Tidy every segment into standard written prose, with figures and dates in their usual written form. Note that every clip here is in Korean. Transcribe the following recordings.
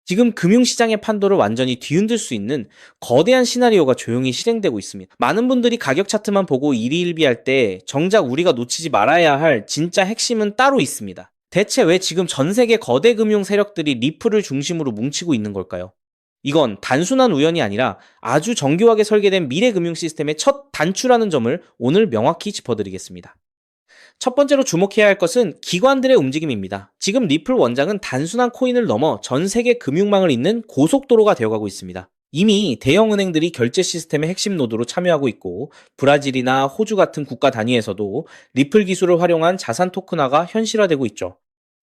지금 금융시장의 판도를 완전히 뒤흔들 수 있는 거대한 시나리오가 조용히 실행되고 있습니다. 많은 분들이 가격 차트만 보고 일희일비할 때 정작 우리가 놓치지 말아야 할 진짜 핵심은 따로 있습니다. 대체 왜 지금 전 세계 거대 금융 세력들이 리플을 중심으로 뭉치고 있는 걸까요? 이건 단순한 우연이 아니라 아주 정교하게 설계된 미래 금융 시스템의 첫 단추라는 점을 오늘 명확히 짚어드리겠습니다. 첫 번째로 주목해야 할 것은 기관들의 움직임입니다. 지금 리플 원장은 단순한 코인을 넘어 전 세계 금융망을 잇는 고속도로가 되어가고 있습니다. 이미 대형 은행들이 결제 시스템의 핵심 노드로 참여하고 있고, 브라질이나 호주 같은 국가 단위에서도 리플 기술을 활용한 자산 토큰화가 현실화되고 있죠.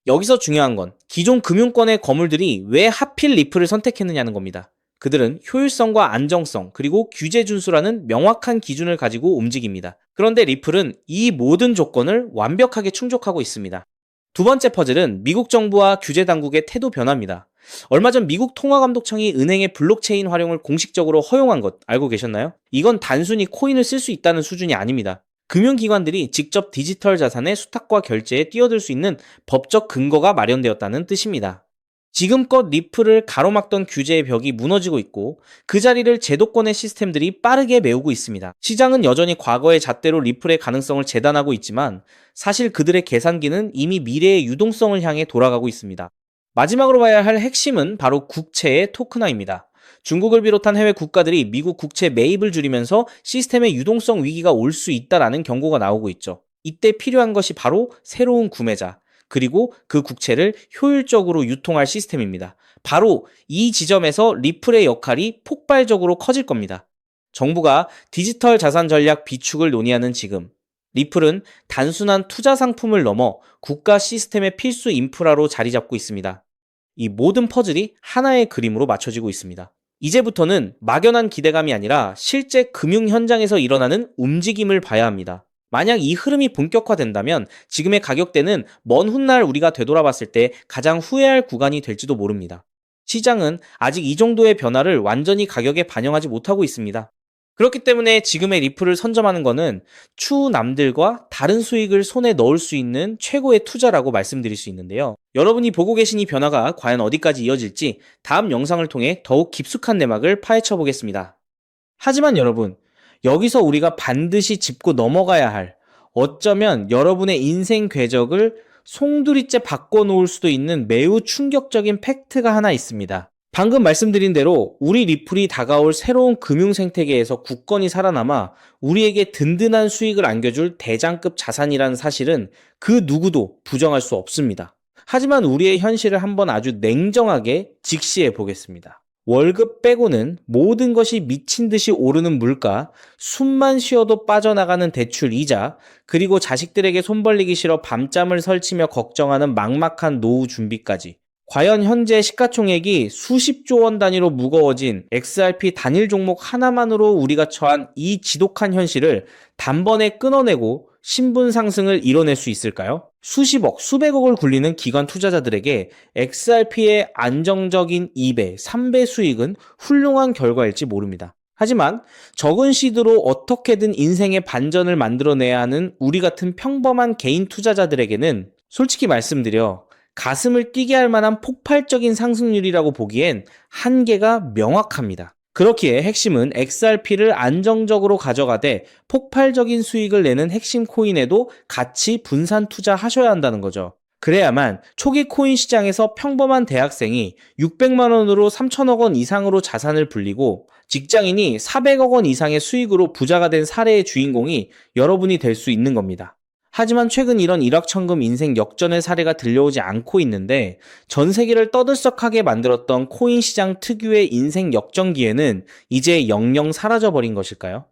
여기서 중요한 건 기존 금융권의 거물들이 왜 하필 리플을 선택했느냐는 겁니다. 그들은 효율성과 안정성, 그리고 규제 준수라는 명확한 기준을 가지고 움직입니다. 그런데 리플은 이 모든 조건을 완벽하게 충족하고 있습니다. 두 번째 퍼즐은 미국 정부와 규제 당국의 태도 변화입니다. 얼마 전 미국 통화감독청이 은행의 블록체인 활용을 공식적으로 허용한 것 알고 계셨나요? 이건 단순히 코인을 쓸 수 있다는 수준이 아닙니다. 금융기관들이 직접 디지털 자산의 수탁과 결제에 뛰어들 수 있는 법적 근거가 마련되었다는 뜻입니다. 지금껏 리플을 가로막던 규제의 벽이 무너지고 있고, 그 자리를 제도권의 시스템들이 빠르게 메우고 있습니다. 시장은 여전히 과거의 잣대로 리플의 가능성을 재단하고 있지만, 사실 그들의 계산기는 이미 미래의 유동성을 향해 돌아가고 있습니다. 마지막으로 봐야 할 핵심은 바로 국채의 토큰화입니다. 중국을 비롯한 해외 국가들이 미국 국채 매입을 줄이면서 시스템의 유동성 위기가 올 수 있다라는 경고가 나오고 있죠. 이때 필요한 것이 바로 새로운 구매자, 그리고 그 국채를 효율적으로 유통할 시스템입니다. 바로 이 지점에서 리플의 역할이 폭발적으로 커질 겁니다. 정부가 디지털 자산 전략 비축을 논의하는 지금, 리플은 단순한 투자 상품을 넘어 국가 시스템의 필수 인프라로 자리 잡고 있습니다. 이 모든 퍼즐이 하나의 그림으로 맞춰지고 있습니다. 이제부터는 막연한 기대감이 아니라 실제 금융 현장에서 일어나는 움직임을 봐야 합니다. 만약 이 흐름이 본격화된다면 지금의 가격대는 먼 훗날 우리가 되돌아봤을 때 가장 후회할 구간이 될지도 모릅니다. 시장은 아직 이 정도의 변화를 완전히 가격에 반영하지 못하고 있습니다. 그렇기 때문에 지금의 리플을 선점하는 것은 추후 남들과 다른 수익을 손에 넣을 수 있는 최고의 투자라고 말씀드릴 수 있는데요. 여러분이 보고 계신 이 변화가 과연 어디까지 이어질지 다음 영상을 통해 더욱 깊숙한 내막을 파헤쳐 보겠습니다. 하지만 여러분, 여기서 우리가 반드시 짚고 넘어가야 할, 어쩌면 여러분의 인생 궤적을 송두리째 바꿔놓을 수도 있는 매우 충격적인 팩트가 하나 있습니다. 방금 말씀드린 대로 우리 리플이 다가올 새로운 금융 생태계에서 굳건히 살아남아 우리에게 든든한 수익을 안겨줄 대장급 자산이라는 사실은 그 누구도 부정할 수 없습니다. 하지만 우리의 현실을 한번 아주 냉정하게 직시해 보겠습니다. 월급 빼고는 모든 것이 미친 듯이 오르는 물가, 숨만 쉬어도 빠져나가는 대출 이자, 그리고 자식들에게 손 벌리기 싫어 밤잠을 설치며 걱정하는 막막한 노후 준비까지. 과연 현재 시가총액이 수십조 원 단위로 무거워진 XRP 단일 종목 하나만으로 우리가 처한 이 지독한 현실을 단번에 끊어내고 신분 상승을 이뤄낼 수 있을까요? 수십억, 수백억을 굴리는 기관 투자자들에게 XRP의 안정적인 2배, 3배 수익은 훌륭한 결과일지 모릅니다. 하지만 적은 시드로 어떻게든 인생의 반전을 만들어내야 하는 우리 같은 평범한 개인 투자자들에게는 솔직히 말씀드려 가슴을 뛰게 할 만한 폭발적인 상승률이라고 보기엔 한계가 명확합니다. 그렇기에 핵심은 XRP를 안정적으로 가져가되 폭발적인 수익을 내는 핵심 코인에도 같이 분산 투자하셔야 한다는 거죠. 그래야만 초기 코인 시장에서 평범한 대학생이 600만 원으로 3천억 원 이상으로 자산을 불리고 직장인이 400억 원 이상의 수익으로 부자가 된 사례의 주인공이 여러분이 될 수 있는 겁니다. 하지만 최근 이런 일확천금 인생 역전의 사례가 들려오지 않고 있는데 전 세계를 떠들썩하게 만들었던 코인 시장 특유의 인생 역전 기회는 이제 영영 사라져버린 것일까요?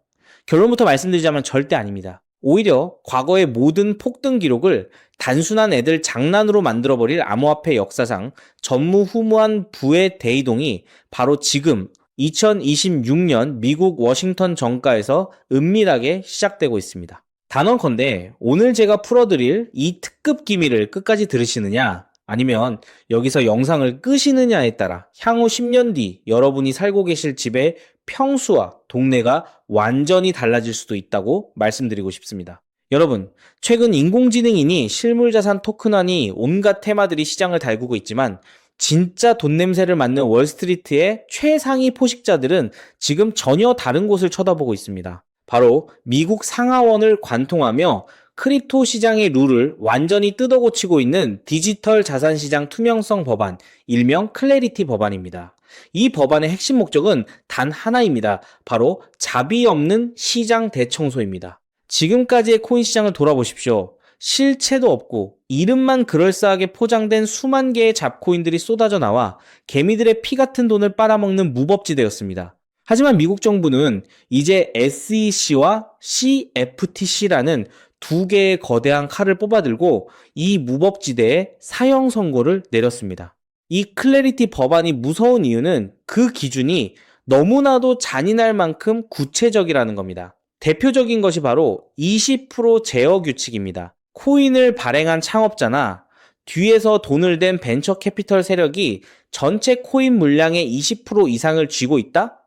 결론부터 말씀드리자면 절대 아닙니다. 오히려 과거의 모든 폭등 기록을 단순한 애들 장난으로 만들어버릴 암호화폐 역사상 전무후무한 부의 대이동이 바로 지금 2026년 미국 워싱턴 정가에서 은밀하게 시작되고 있습니다. 단언컨대 오늘 제가 풀어드릴 이 특급 기밀을 끝까지 들으시느냐 아니면 여기서 영상을 끄시느냐에 따라 향후 10년 뒤 여러분이 살고 계실 집의 평수와 동네가 완전히 달라질 수도 있다고 말씀드리고 싶습니다. 여러분, 최근 인공지능이니 실물자산 토큰화니 온갖 테마들이 시장을 달구고 있지만 진짜 돈 냄새를 맡는 월스트리트의 최상위 포식자들은 지금 전혀 다른 곳을 쳐다보고 있습니다. 바로 미국 상하원을 관통하며 크립토 시장의 룰을 완전히 뜯어고치고 있는 디지털 자산 시장 투명성 법안, 일명 클래리티 법안입니다. 이 법안의 핵심 목적은 단 하나입니다. 바로 자비 없는 시장 대청소입니다. 지금까지의 코인 시장을 돌아보십시오. 실체도 없고 이름만 그럴싸하게 포장된 수만 개의 잡코인들이 쏟아져 나와 개미들의 피 같은 돈을 빨아먹는 무법지대였습니다. 하지만 미국 정부는 이제 SEC와 CFTC라는 두 개의 거대한 칼을 뽑아들고 이 무법지대에 사형 선고를 내렸습니다. 이 클래리티 법안이 무서운 이유는 그 기준이 너무나도 잔인할 만큼 구체적이라는 겁니다. 대표적인 것이 바로 20% 제어 규칙입니다. 코인을 발행한 창업자나 뒤에서 돈을 댄 벤처 캐피털 세력이 전체 코인 물량의 20% 이상을 쥐고 있다?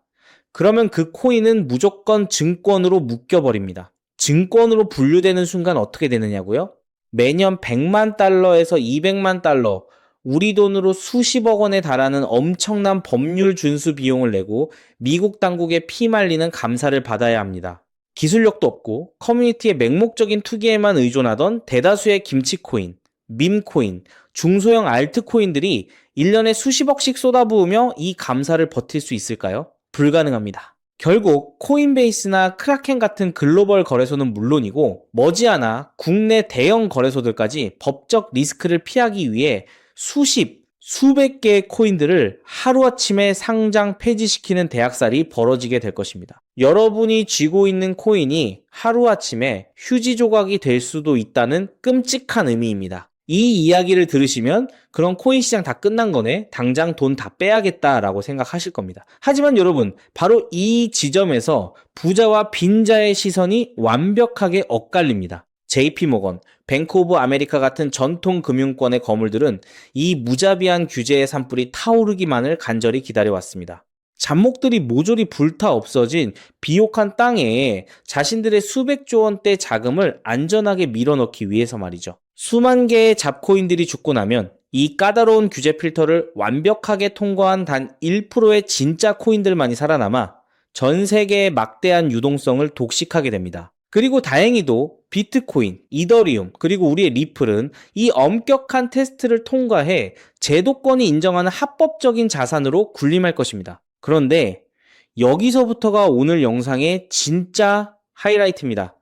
그러면 그 코인은 무조건 증권으로 묶여버립니다. 증권으로 분류되는 순간 어떻게 되느냐고요? 매년 100만 달러에서 200만 달러, 우리 돈으로 수십억 원에 달하는 엄청난 법률 준수 비용을 내고 미국 당국에 피말리는 감사를 받아야 합니다. 기술력도 없고 커뮤니티의 맹목적인 투기에만 의존하던 대다수의 김치코인, 밈코인, 중소형 알트코인들이 1년에 수십억씩 쏟아부으며 이 감사를 버틸 수 있을까요? 불가능합니다. 결국 코인베이스나 크라켄 같은 글로벌 거래소는 물론이고 머지않아 국내 대형 거래소들까지 법적 리스크를 피하기 위해 수백 개의 코인들을 하루아침에 상장 폐지시키는 대학살이 벌어지게 될 것입니다. 여러분이 쥐고 있는 코인이 하루아침에 휴지 조각이 될 수도 있다는 끔찍한 의미입니다. 이 이야기를 들으시면 그럼 코인 시장 다 끝난 거네, 당장 돈 다 빼야겠다라고 생각하실 겁니다. 하지만 여러분, 바로 이 지점에서 부자와 빈자의 시선이 완벽하게 엇갈립니다. JP모건, 뱅크 오브 아메리카 같은 전통 금융권의 거물들은 이 무자비한 규제의 산불이 타오르기만을 간절히 기다려왔습니다. 잡목들이 모조리 불타 없어진 비옥한 땅에 자신들의 수백조 원대 자금을 안전하게 밀어넣기 위해서 말이죠. 수만 개의 잡코인들이 죽고 나면 이 까다로운 규제 필터를 완벽하게 통과한 단 1%의 진짜 코인들만이 살아남아 전 세계의 막대한 유동성을 독식하게 됩니다. 그리고 다행히도 비트코인, 이더리움, 그리고 우리의 리플은 이 엄격한 테스트를 통과해 제도권이 인정하는 합법적인 자산으로 군림할 것입니다. 그런데 여기서부터가 오늘 영상의 진짜 하이라이트입니다.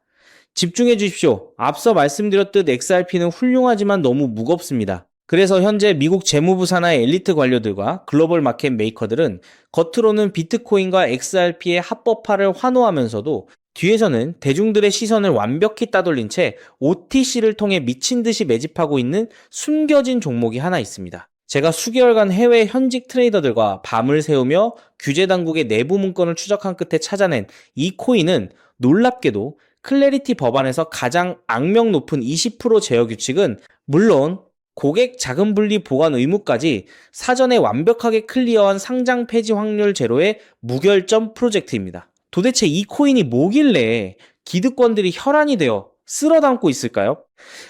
집중해 주십시오. 앞서 말씀드렸듯 XRP는 훌륭하지만 너무 무겁습니다. 그래서 현재 미국 재무부 산하의 엘리트 관료들과 글로벌 마켓 메이커들은 겉으로는 비트코인과 XRP의 합법화를 환호하면서도 뒤에서는 대중들의 시선을 완벽히 따돌린 채 OTC를 통해 미친 듯이 매집하고 있는 숨겨진 종목이 하나 있습니다. 제가 수개월간 해외 현직 트레이더들과 밤을 새우며 규제 당국의 내부 문건을 추적한 끝에 찾아낸 이 코인은 놀랍게도 클래리티 법안에서 가장 악명 높은 20% 제어 규칙은 물론 고객 자금 분리 보관 의무까지 사전에 완벽하게 클리어한 상장 폐지 확률 제로의 무결점 프로젝트입니다. 도대체 이 코인이 뭐길래 기득권들이 혈안이 되어 쓸어담고 있을까요?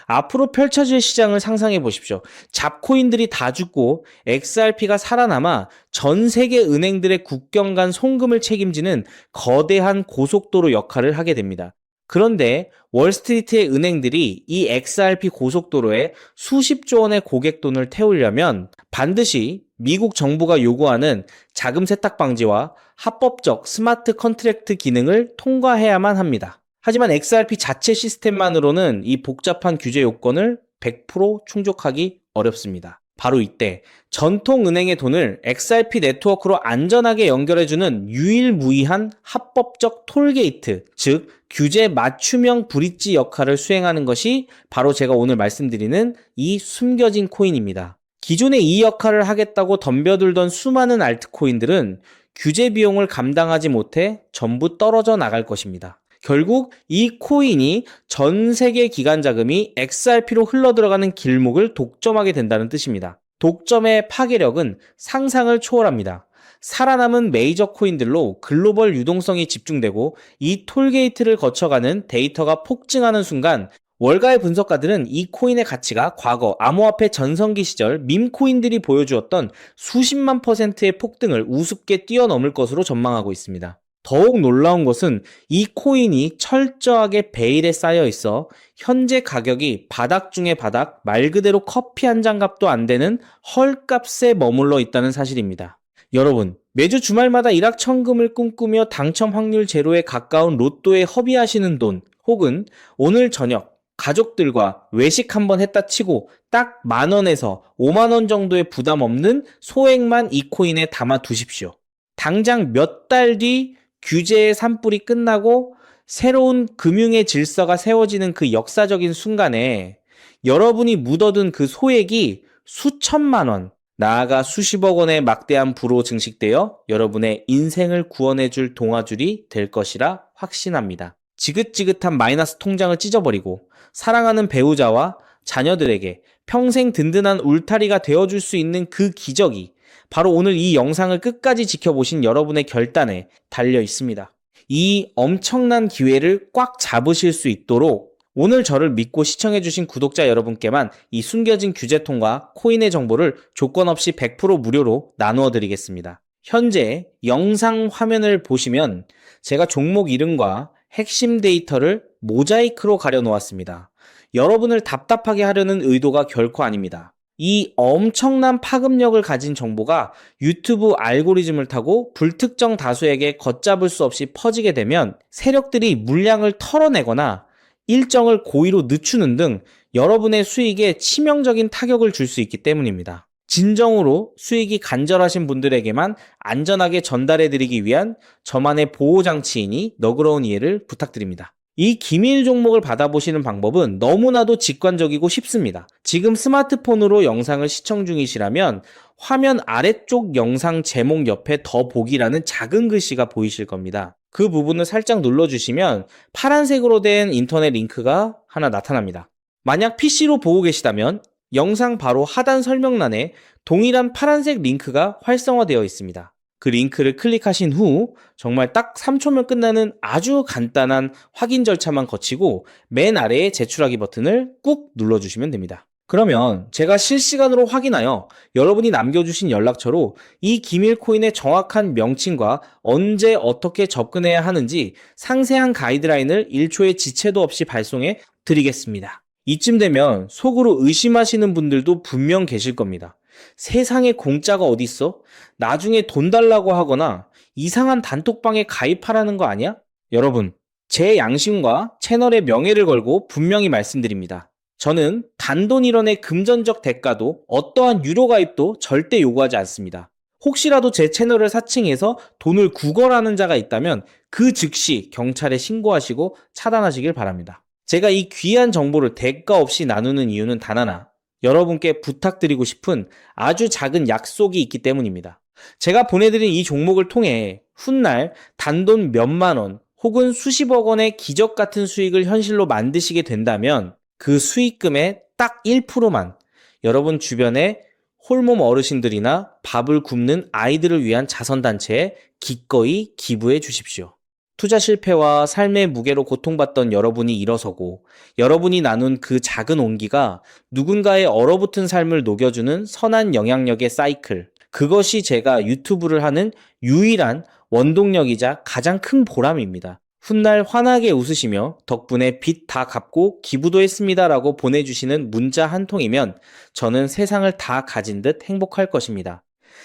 앞으로 펼쳐질 시장을 상상해 보십시오. 잡코인들이 다 죽고 XRP가 살아남아 전 세계 은행들의 국경 간 송금을 책임지는 거대한 고속도로 역할을 하게 됩니다. 그런데 월스트리트의 은행들이 이 XRP 고속도로에 수십조 원의 고객 돈을 태우려면 반드시 미국 정부가 요구하는 자금 세탁 방지와 합법적 스마트 컨트랙트 기능을 통과해야만 합니다. 하지만 XRP 자체 시스템만으로는 이 복잡한 규제 요건을 100% 충족하기 어렵습니다. 바로 이때 전통은행의 돈을 XRP 네트워크로 안전하게 연결해주는 유일무이한 합법적 톨게이트, 즉 규제 맞춤형 브릿지 역할을 수행하는 것이 바로 제가 오늘 말씀드리는 이 숨겨진 코인입니다. 기존에 이 역할을 하겠다고 덤벼들던 수많은 알트코인들은 규제 비용을 감당하지 못해 전부 떨어져 나갈 것입니다. 결국 이 코인이 전 세계 기관 자금이 XRP로 흘러들어가는 길목을 독점하게 된다는 뜻입니다. 독점의 파괴력은 상상을 초월합니다. 살아남은 메이저 코인들로 글로벌 유동성이 집중되고 이 톨게이트를 거쳐가는 데이터가 폭증하는 순간 월가의 분석가들은 이 코인의 가치가 과거 암호화폐 전성기 시절 밈코인들이 보여주었던 수십만 %의 폭등을 우습게 뛰어넘을 것으로 전망하고 있습니다. 더욱 놀라운 것은 이 코인이 철저하게 베일에 쌓여 있어 현재 가격이 바닥 중의 바닥, 말 그대로 커피 한 잔 값도 안 되는 헐값에 머물러 있다는 사실입니다. 여러분, 매주 주말마다 일확천금을 꿈꾸며 당첨 확률 제로에 가까운 로또에 허비하시는 돈, 혹은 오늘 저녁 가족들과 외식 한번 했다 치고 딱 10,000원에서 50,000원 정도의 부담 없는 소액만 이 코인에 담아 두십시오. 당장 몇 달 뒤 규제의 산불이 끝나고 새로운 금융의 질서가 세워지는 그 역사적인 순간에 여러분이 묻어둔 그 소액이 수천만 원, 나아가 수십억 원의 막대한 부로 증식되어 여러분의 인생을 구원해줄 동아줄이 될 것이라 확신합니다. 지긋지긋한 마이너스 통장을 찢어버리고 사랑하는 배우자와 자녀들에게 평생 든든한 울타리가 되어줄 수 있는 그 기적이 바로 오늘 이 영상을 끝까지 지켜보신 여러분의 결단에 달려 있습니다. 이 엄청난 기회를 꽉 잡으실 수 있도록 오늘 저를 믿고 시청해주신 구독자 여러분께만 이 숨겨진 규제통과 코인의 정보를 조건 없이 100% 무료로 나누어 드리겠습니다. 현재 영상 화면을 보시면 제가 종목 이름과 핵심 데이터를 모자이크로 가려 놓았습니다. 여러분을 답답하게 하려는 의도가 결코 아닙니다. 이 엄청난 파급력을 가진 정보가 유튜브 알고리즘을 타고 불특정 다수에게 걷잡을 수 없이 퍼지게 되면 세력들이 물량을 털어내거나 일정을 고의로 늦추는 등 여러분의 수익에 치명적인 타격을 줄 수 있기 때문입니다. 진정으로 수익이 간절하신 분들에게만 안전하게 전달해드리기 위한 저만의 보호장치이니 너그러운 이해를 부탁드립니다. 이 기밀 종목을 받아보시는 방법은 너무나도 직관적이고 쉽습니다. 지금 스마트폰으로 영상을 시청 중이시라면 화면 아래쪽 영상 제목 옆에 더 보기라는 작은 글씨가 보이실 겁니다. 그 부분을 살짝 눌러주시면 파란색으로 된 인터넷 링크가 하나 나타납니다. 만약 PC로 보고 계시다면 영상 바로 하단 설명란에 동일한 파란색 링크가 활성화되어 있습니다. 그 링크를 클릭하신 후 정말 딱 3초면 끝나는 아주 간단한 확인 절차만 거치고 맨 아래에 제출하기 버튼을 꾹 눌러주시면 됩니다. 그러면 제가 실시간으로 확인하여 여러분이 남겨주신 연락처로 이 기밀 코인의 정확한 명칭과 언제 어떻게 접근해야 하는지 상세한 가이드라인을 1초의 지체도 없이 발송해 드리겠습니다. 이쯤 되면 속으로 의심하시는 분들도 분명 계실 겁니다. 세상에 공짜가 어딨어? 나중에 돈 달라고 하거나 이상한 단톡방에 가입하라는 거 아니야? 여러분, 제 양심과 채널의 명예를 걸고 분명히 말씀드립니다. 저는 단돈 1원의 금전적 대가도 어떠한 유료 가입도 절대 요구하지 않습니다. 혹시라도 제 채널을 사칭해서 돈을 구걸하는 자가 있다면 그 즉시 경찰에 신고하시고 차단하시길 바랍니다. 제가 이 귀한 정보를 대가 없이 나누는 이유는 단 하나, 여러분께 부탁드리고 싶은 아주 작은 약속이 있기 때문입니다. 제가 보내드린 이 종목을 통해 훗날 단돈 몇만 원 혹은 수십억 원의 기적 같은 수익을 현실로 만드시게 된다면 그 수익금의 딱 1%만 여러분 주변에 홀몸 어르신들이나 밥을 굶는 아이들을 위한 자선단체에 기꺼이 기부해 주십시오. 투자 실패와 삶의 무게로 고통받던 여러분이 일어서고 여러분이 나눈 그 작은 온기가 누군가의 얼어붙은 삶을 녹여주는 선한 영향력의 사이클, 그것이 제가 유튜브를 하는 유일한 원동력이자 가장 큰 보람입니다. 훗날 환하게 웃으시며 덕분에 빚 다 갚고 기부도 했습니다 라고 보내주시는 문자 한 통이면 저는 세상을 다 가진 듯 행복할 것입니다.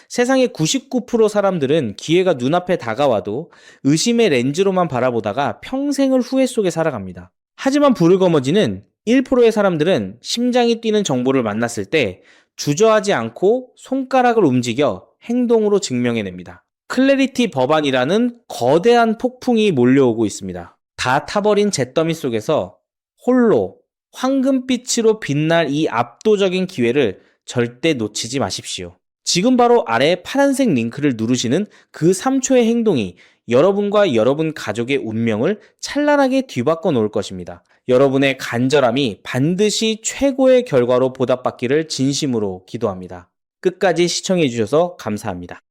세상의 99% 사람들은 기회가 눈앞에 다가와도 의심의 렌즈로만 바라보다가 평생을 후회 속에 살아갑니다. 하지만 부르거머지는 1%의 사람들은 심장이 뛰는 정보를 만났을 때 주저하지 않고 손가락을 움직여 행동으로 증명해냅니다. 클래리티 법안이라는 거대한 폭풍이 몰려오고 있습니다. 다 타버린 잿더미 속에서 홀로 황금빛으로 빛날 이 압도적인 기회를 절대 놓치지 마십시오. 지금 바로 아래 파란색 링크를 누르시는 그 3초의 행동이 여러분과 여러분 가족의 운명을 찬란하게 뒤바꿔 놓을 것입니다. 여러분의 간절함이 반드시 최고의 결과로 보답받기를 진심으로 기도합니다. 끝까지 시청해 주셔서 감사합니다.